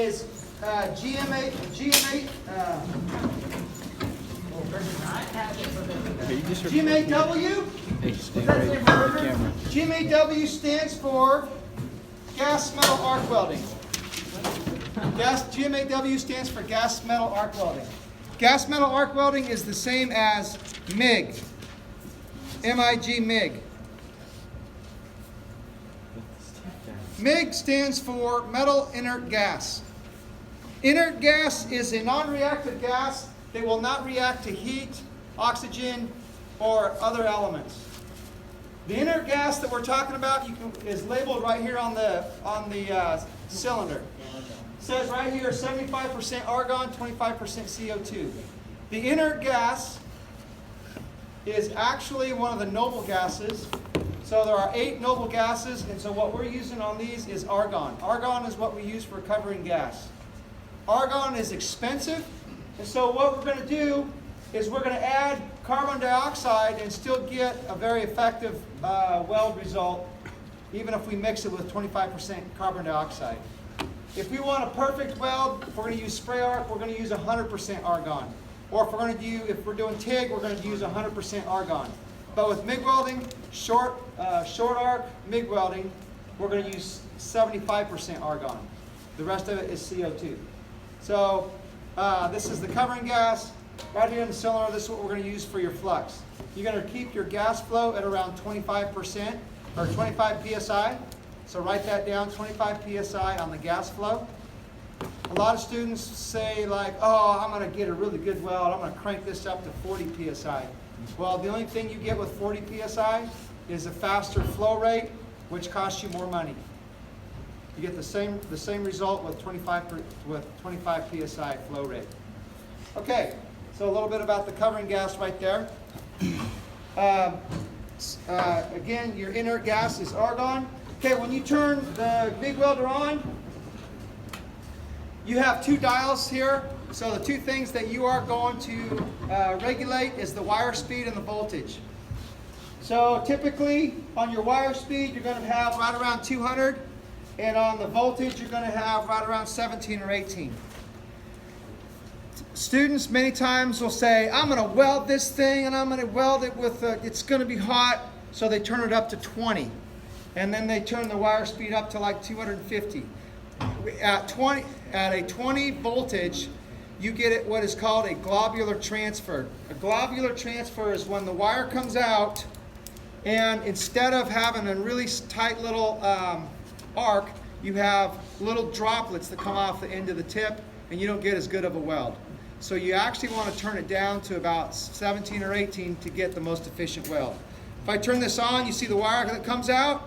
is GMAW. GMAW stands for gas metal arc welding. GMAW stands for gas metal arc welding. Gas metal arc welding is the same as MIG. MIG, MIG. MIG stands for metal inert gas. Inert gas is a non-reactive gas that will not react to heat, oxygen, or other elements. The inert gas that we're talking about is labeled right here on the cylinder. It says right here 75% argon, 25% CO2. The inert gas is actually one of the noble gases. So there are 8 noble gases, and so what we're using on these is argon. Argon is what we use for covering gas. Argon is expensive, and so what we're going to do is we're going to add carbon dioxide and still get a very effective weld result, even if we mix it with 25% carbon dioxide. If we want a perfect weld, if we're going to use spray arc, we're going to use 100% argon. Or if we're doing TIG, we're going to use 100% argon. But with MIG welding, short arc MIG welding, we're going to use 75% argon. The rest of it is CO2. So this is the covering gas. Right here in the cylinder, this is what we're going to use for your flux. You're going to keep your gas flow at around 25% or 25 psi. So write that down, 25 psi on the gas flow. A lot of students say like, oh, I'm going to get a really good weld. I'm going to crank this up to 40 psi. Well, the only thing you get with 40 psi is a faster flow rate, which costs you more money. You get the same result with 25 psi flow rate. Okay, so a little bit about the covering gas right there. Again, your inert gas is argon. Okay, when you turn the MIG welder on, you have 2 dials here. So the 2 things that you are going to regulate is the wire speed and the voltage. So typically on your wire speed, you're going to have right around 200, and on the voltage, you're going to have right around 17 or 18. Students many times will say, I'm going to weld this thing, and I'm going to weld it with, it's going to be hot, so they turn it up to 20. And then they turn the wire speed up to like 250. At a 20 voltage, you get what is called a globular transfer. A globular transfer is when the wire comes out, and instead of having a really tight little arc, you have little droplets that come off the end of the tip, and you don't get as good of a weld. So you actually want to turn it down to about 17 or 18 to get the most efficient weld. If I turn this on, you see the wire that comes out?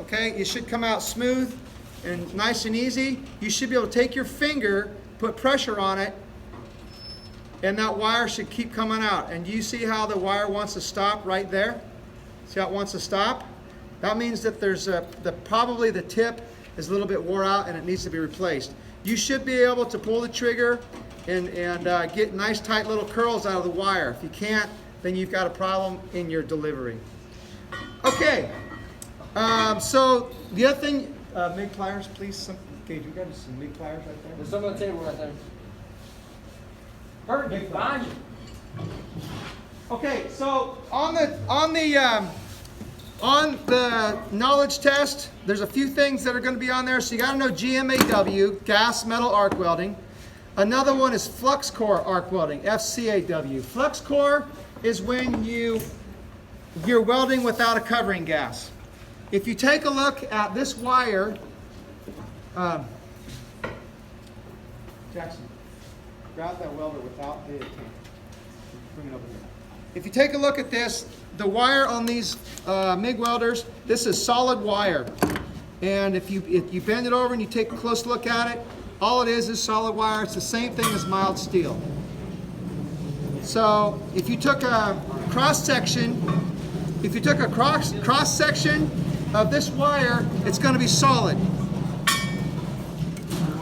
Okay, it should come out smooth and nice and easy. You should be able to take your finger, put pressure on it, and that wire should keep coming out. And do you see how the wire wants to stop right there? See how it wants to stop? That means that there's probably the tip is a little bit wore out and it needs to be replaced. You should be able to pull the trigger and get nice tight little curls out of the wire. If you can't, then you've got a problem in your delivery. Okay, so the other thing, MIG pliers, please. Okay, do you got some MIG pliers right there? There's some on the table right there. Perfect, behind you. Okay, so on the knowledge test, there's a few things that are going to be on there. So you got to know GMAW, gas metal arc welding. Another one is Flux Core arc welding, FCAW. Flux Core is when you're welding without a covering gas. If you take a look at this wire, Jackson, grab that welder without the tank. Bring it over here. If you take a look at this, the wire on these MIG welders, this is solid wire. And if you bend it over and you take a close look at it, all it is solid wire. It's the same thing as mild steel. So if you took a cross section of this wire, it's going to be solid.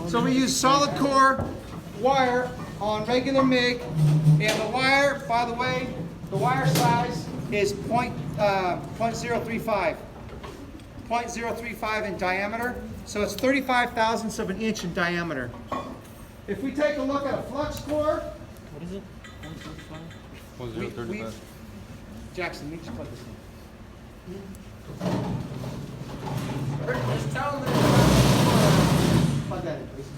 So we use solid core wire on regular MIG, and the wire, by the way, the wire size is 0.035 in diameter. So it's 35 thousandths of an inch in diameter. If we take a look at a flux core, What is it? 1.5? we Jackson, you just plug this in. Just tell them Plug that in, please.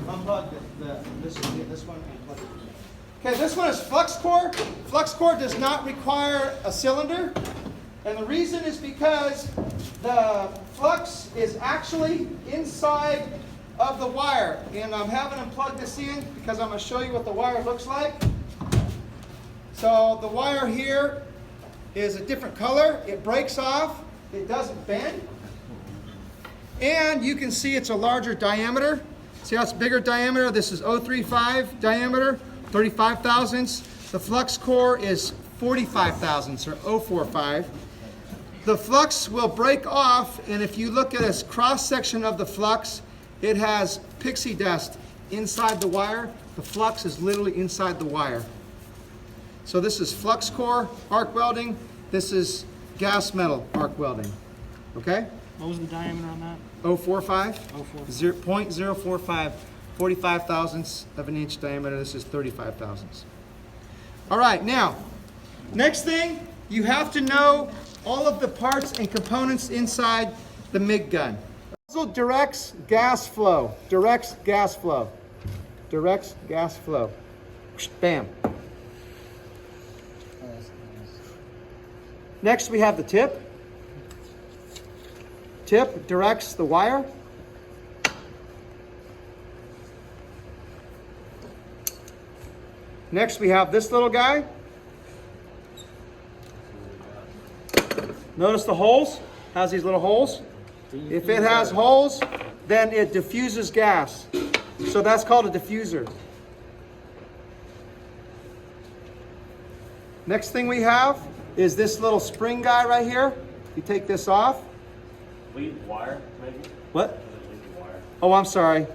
Unplug this one and plug it in. Okay, this one is flux core. Flux core does not require a cylinder. And the reason is because the flux is actually inside of the wire. And I'm having them plug this in because I'm going to show you what the wire looks like. So the wire here is a different color. It breaks off. It doesn't bend. And you can see it's a larger diameter. See how it's bigger diameter? This is 035 diameter, 35 thousandths. The flux core is 45 thousandths, or 045. The flux will break off, and if you look at a cross section of the flux, it has pixie dust inside the wire. The flux is literally inside the wire. So this is flux core arc welding. This is gas metal arc welding. Okay? What was the diameter on that? 045? 0.45. 0.045, 45 thousandths of an inch diameter. This is 35 thousandths. All right, now, next thing, you have to know all of the parts and components inside the MIG gun. Also directs gas flow, directs gas flow, directs gas flow. Bam. Next, we have the tip. Tip directs the wire. Next, we have this little guy. Notice the holes, has these little holes. If it has holes, then it diffuses gas. So that's called a diffuser. Next thing we have is this little spring guy right here. You take this off. Lead wire, maybe? What? Lead wire. Oh, I'm sorry.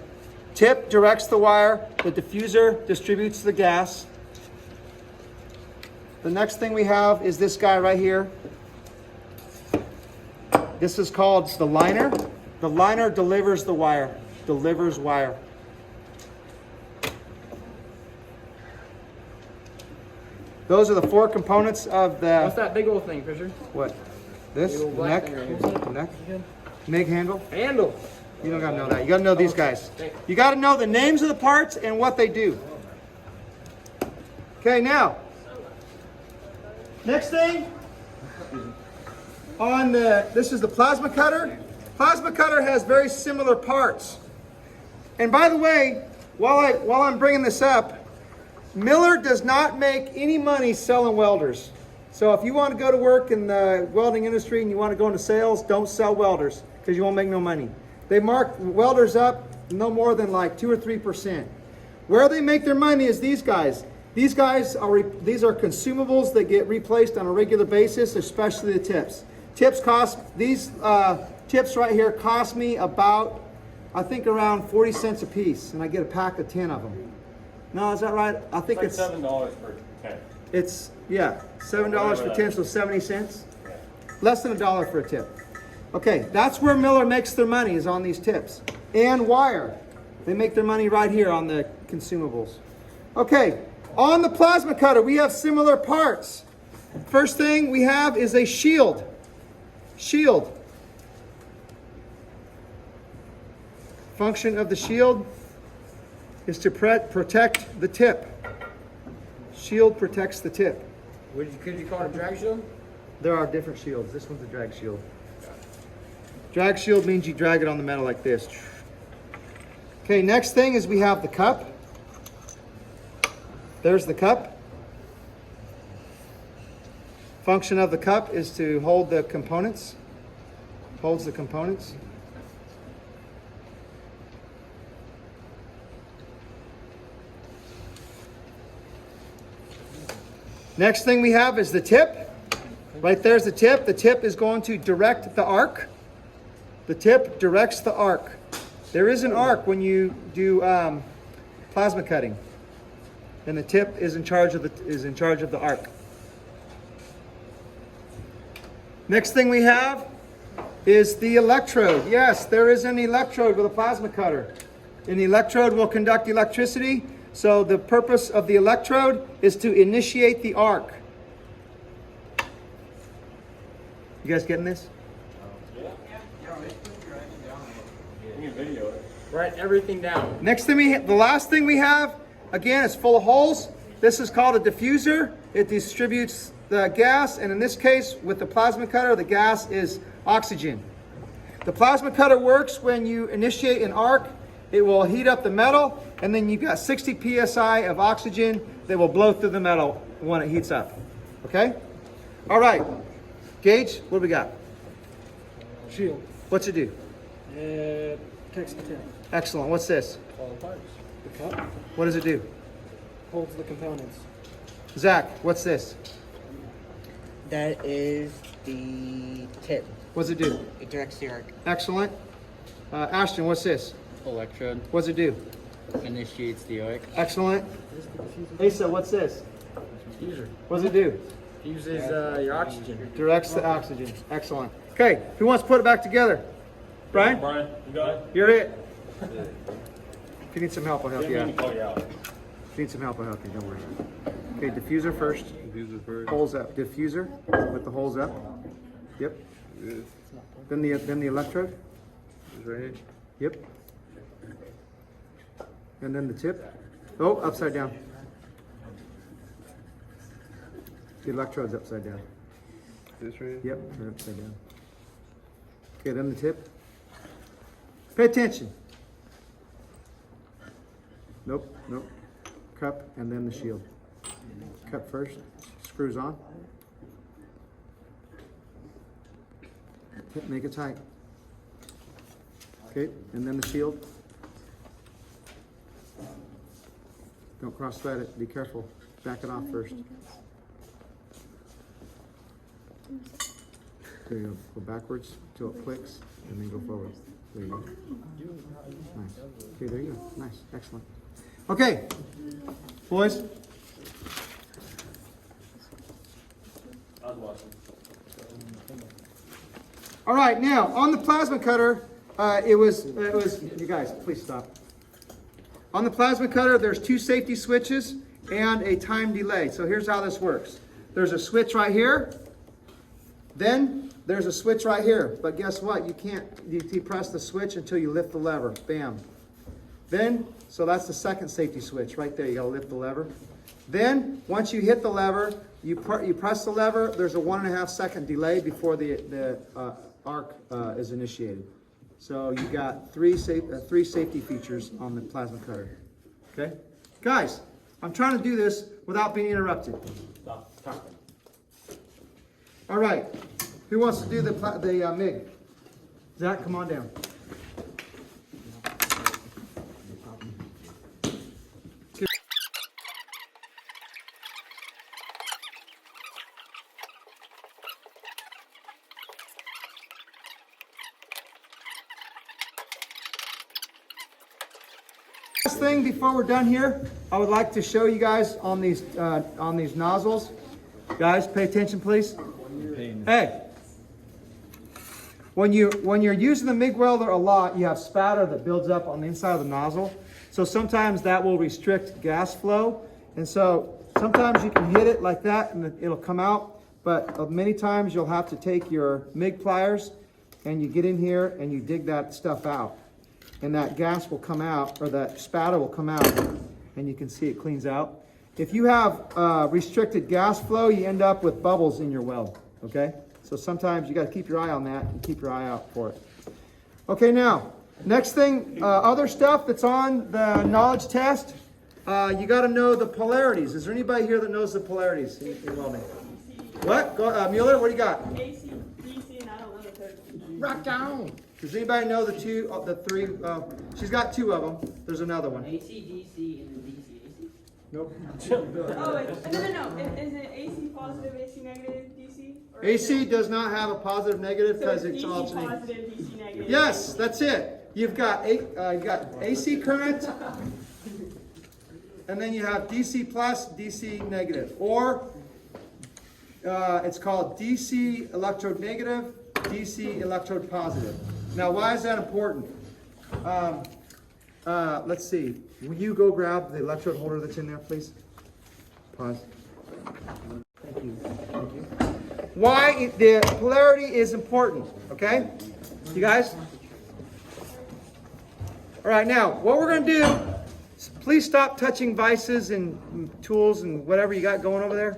Tip directs the wire. The diffuser distributes the gas. The next thing we have is this guy right here. This is called the liner. The liner delivers the wire. Delivers wire. Those are the four components of the... What's that big old thing, Fisher? What? This? The old The black neck? thing right here. The neck? MIG handle? Handle. You don't gotta know that. You gotta know these guys. You gotta know the names of the parts and what they do. Okay, now. Next thing. This is the plasma cutter. Plasma cutter has very similar parts. And by the way, while I'm bringing this up, Miller does not make any money selling welders. So if you want to go to work in the welding industry and you want to go into sales, don't sell welders because you won't make no money. They mark welders up no more than like 2 or 3%. Where they make their money is these guys. These are consumables that get replaced on a regular basis, especially the tips. These tips right here cost me about, I think around 40 cents a piece, and I get a pack of 10 of them. No, is that right? I think It's like $7 per 10. It's, yeah, $7 for 10, so 70 cents. Less than $1 for a tip. Okay, that's where Miller makes their money, is on these tips. And wire. They make their money right here on the consumables. Okay, on the plasma cutter, we have similar parts. First thing we have is a shield. Shield. Function of the shield is to protect the tip. Shield protects the tip. Could you call it a drag shield? There are different shields. This one's a drag shield. Drag shield means you drag it on the metal like this. Okay, next thing is we have the cup. There's the cup. Function of the cup is to hold the components. Holds the components. Next thing we have is the tip. Right there's the tip. The tip is going to direct the arc. The tip directs the arc. There is an arc when you do plasma cutting, and the tip is in charge of the arc. Next thing we have is the electrode. Yes, there is an electrode with a plasma cutter. An electrode will conduct electricity. So the purpose of the electrode is to initiate the arc. You guys getting this? You can video it. Write everything down. Next thing the last thing we have, again, is full of holes. This is called a diffuser. It distributes the gas, and in this case, with the plasma cutter, the gas is oxygen. The plasma cutter works when you initiate an arc. It will heat up the metal, and then you've got 60 psi of oxygen that will blow through the metal when it heats up. Okay? All right. Gage, what do we got? Shield. What's it do? Protects the tip. Excellent. What's this? All the parts. The cup What does it do? holds the components. Zach, what's this? That is the tip. What's it do? It directs the arc. Excellent. Ashton, what's this? Electrode What's it do? initiates the arc. Excellent. Asa, what's this? Diffuser What's it do? uses your oxygen. Directs the oxygen. Excellent. Okay, who wants to put it back together? Brian? Brian, you got it? You're it. If you need some help, I'll help you Didn't out. mean to call you out. If you need some help, I'll help you. Don't worry. Okay, diffuser first. Diffuser first. Holes up. Diffuser with the holes up. Yep. Then the electrode. Right. Yep. And then the tip. Oh, upside down. The electrode's upside down. This right. Yep, they're upside down. Okay, then the tip. Pay attention. Nope, nope. Cup and then the shield. Cup first, screws on. Okay, make it tight. Okay, and then the shield. Don't cross thread it, be careful. Back it off first. There you go. Go backwards till it clicks, and then go forward. There you go. Nice. Okay, there you go. Nice. Excellent. Okay, boys. I was watching. All right, now on the plasma cutter, it was. You guys, please stop. On the plasma cutter, there's two safety switches and a time delay. So here's how this works. There's a switch right here. Then there's a switch right here. But guess what? You can't depress the switch until you lift the lever. Bam. Then, so that's the second safety switch right there. You gotta lift the lever. Then, once you hit the lever, you press the lever. There's a 1.5 second delay before the arc is initiated. So you got three safety features on the plasma cutter. Okay, guys, I'm trying to do this without being interrupted. Stop talking. All right, who wants to do the MIG? Zach, come on down. Last thing before we're done here, I would like to show you guys on these nozzles. Guys, pay attention, please. Hey, when you're using the MIG welder a lot, you have spatter that builds up on the inside of the nozzle. So sometimes that will restrict gas flow, and so sometimes you can hit it like that and it'll come out. But many times you'll have to take your MIG pliers and you get in here and you dig that stuff out. And that gas will come out, or that spatter will come out, and you can see it cleans out. If you have restricted gas flow, you end up with bubbles in your weld, okay? So sometimes you got to keep your eye on that and keep your eye out for it. Okay, now, next thing, other stuff that's on the knowledge test, you got to know the polarities. Is there anybody here that knows the polarities in welding? What? Mueller, what do you got? AC, DC, and I don't know the third one. Rock down. Does anybody know the three? She's got two of them. There's another one. AC, DC, and then DC, AC. Nope. Oh, wait. No. Is it AC positive, AC negative, DC? Or AC does not have a positive negative so because it's it's DC alternating. positive, DC negative. Yes, that's it. You've got AC current, and then you have DC plus, DC negative, or it's called DC electrode negative DC electrode positive. Now, why is that important? Let's see. Will you go grab the electrode holder that's in there, please? Pause. Thank you. Thank you. Why the polarity is important, okay? You guys? All right, now, what we're going to do, is please stop touching vices and tools and whatever you got going over there.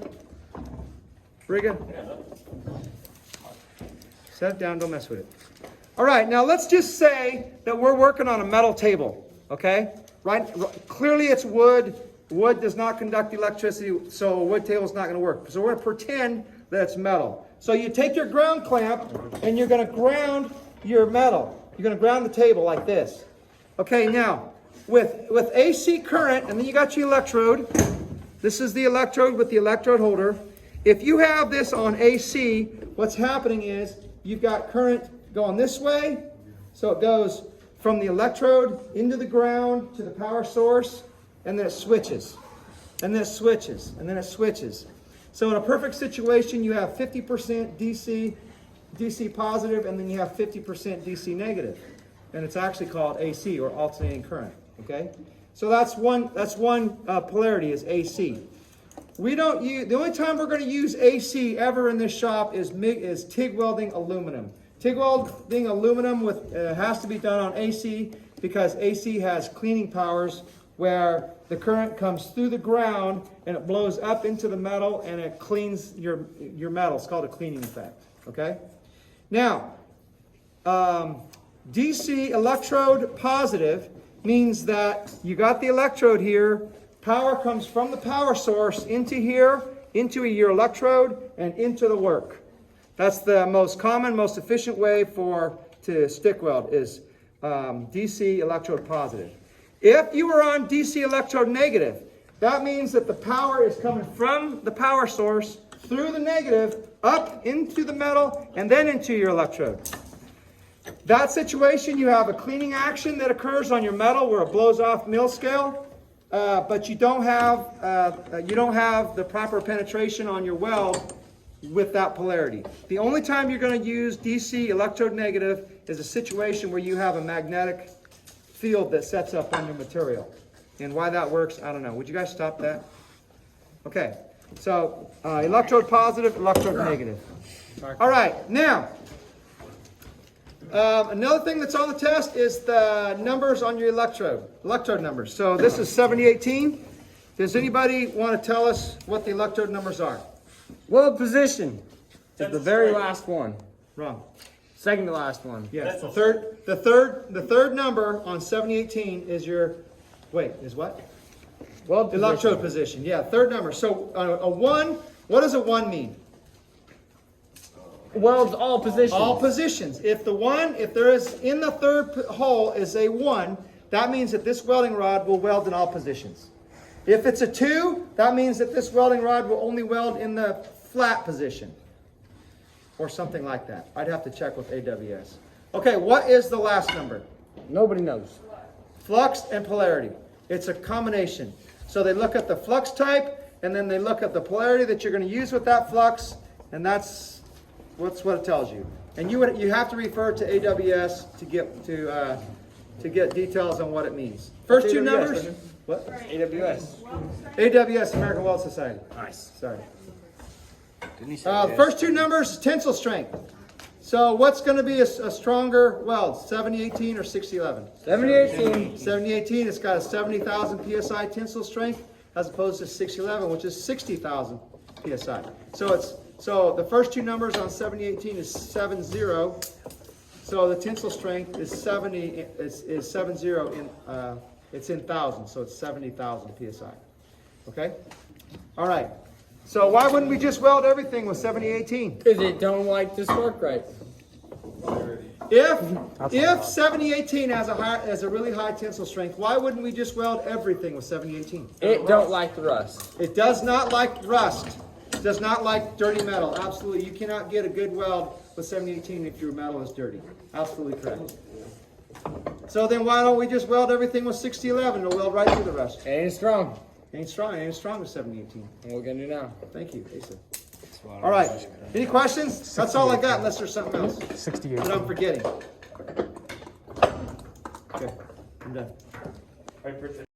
Briga? Set it down, don't mess with it. All right, now let's just say that we're working on a metal table, okay? Right? Clearly it's wood. Wood does not conduct electricity, so a wood table is not going to work. So we're going to pretend that it's metal. So you take your ground clamp and you're going to ground your metal. You're going to ground the table like this. Okay, now with AC current, and then you got your electrode. This is the electrode with the electrode holder. If you have this on AC, what's happening is you've got current going this way. So it goes from the electrode into the ground to the power source, and then it switches, and then it switches, and then it switches. So in a perfect situation, you have 50% DC positive, and then you have 50% DC negative. And it's actually called AC, or alternating current, okay? So that's one polarity is AC. We don't use, the only time we're going to use AC ever in this shop is TIG welding aluminum. TIG welding aluminum has to be done on AC because AC has cleaning powers where the current comes through the ground and it blows up into the metal and it cleans your metal. It's called a cleaning effect, okay? Now, DC electrode positive means that you got the electrode here, power comes from the power source into here, into your electrode, and into the work. That's the most common, most efficient way to stick weld is DC electrode positive. If you were on DC electrode negative, that means that the power is coming from the power source through the negative, up into the metal, and then into your electrode. That situation, you have a cleaning action that occurs on your metal where it blows off mill scale, but you don't have the proper penetration on your weld with that polarity. The only time you're going to use DC electrode negative is a situation where you have a magnetic field that sets up on your material. And why that works, I don't know. Would you guys stop that? Okay, so electrode positive, electrode negative. All right, now, another thing that's on the test is the numbers on your electrode numbers. So this is 7018. Does anybody want to tell us what the electrode numbers are? Weld position is the very last one. Wrong. Second to last one. Yes, the third number on 7018 is your, is what? Weld position. Electrode position, yeah, third number. So a 1, what does a 1 mean? Welds all positions. All positions. If there is in the third hole is a 1, that means that this welding rod will weld in all positions. If it's a 2, that means that this welding rod will only weld in the flat position. Or something like that. I'd have to check with AWS. Okay, what is the last number? Nobody knows. Flux and polarity. It's a combination. So they look at the flux type, and then they look at the polarity that you're going to use with that flux, and that's what it tells you. And you have to refer to AWS to get details on what it means. First two numbers. What? AWS. AWS, American Weld Society. Nice. Sorry. Didn't he say The first two numbers is tensile strength. So what's going to be a stronger weld, 7018 or 6011? 7018. 7018, it's got a 70,000 psi tensile strength as opposed to 6011, which is 60,000 psi. So the first two numbers on 7018 is 70. So the tensile strength is 70 in it's in thousands, so it's 70,000 psi. Okay? All right. So why wouldn't we just weld everything with 7018? Because it don't like this work right. If 7018 has a really high tensile strength, why wouldn't we just weld everything with 7018? It don't like the rust. It does not like rust. It does not like dirty metal. Absolutely. You cannot get a good weld with 7018 if your metal is dirty. Absolutely correct. So then why don't we just weld everything with 6011? It'll weld right through the rust. Ain't strong. Ain't strong. Ain't as strong as 7018. What we're gonna do now? Thank you, Asa. All right. Any questions? That's all I got, unless there's something else 68. that I'm forgetting. Okay, I'm done. Right,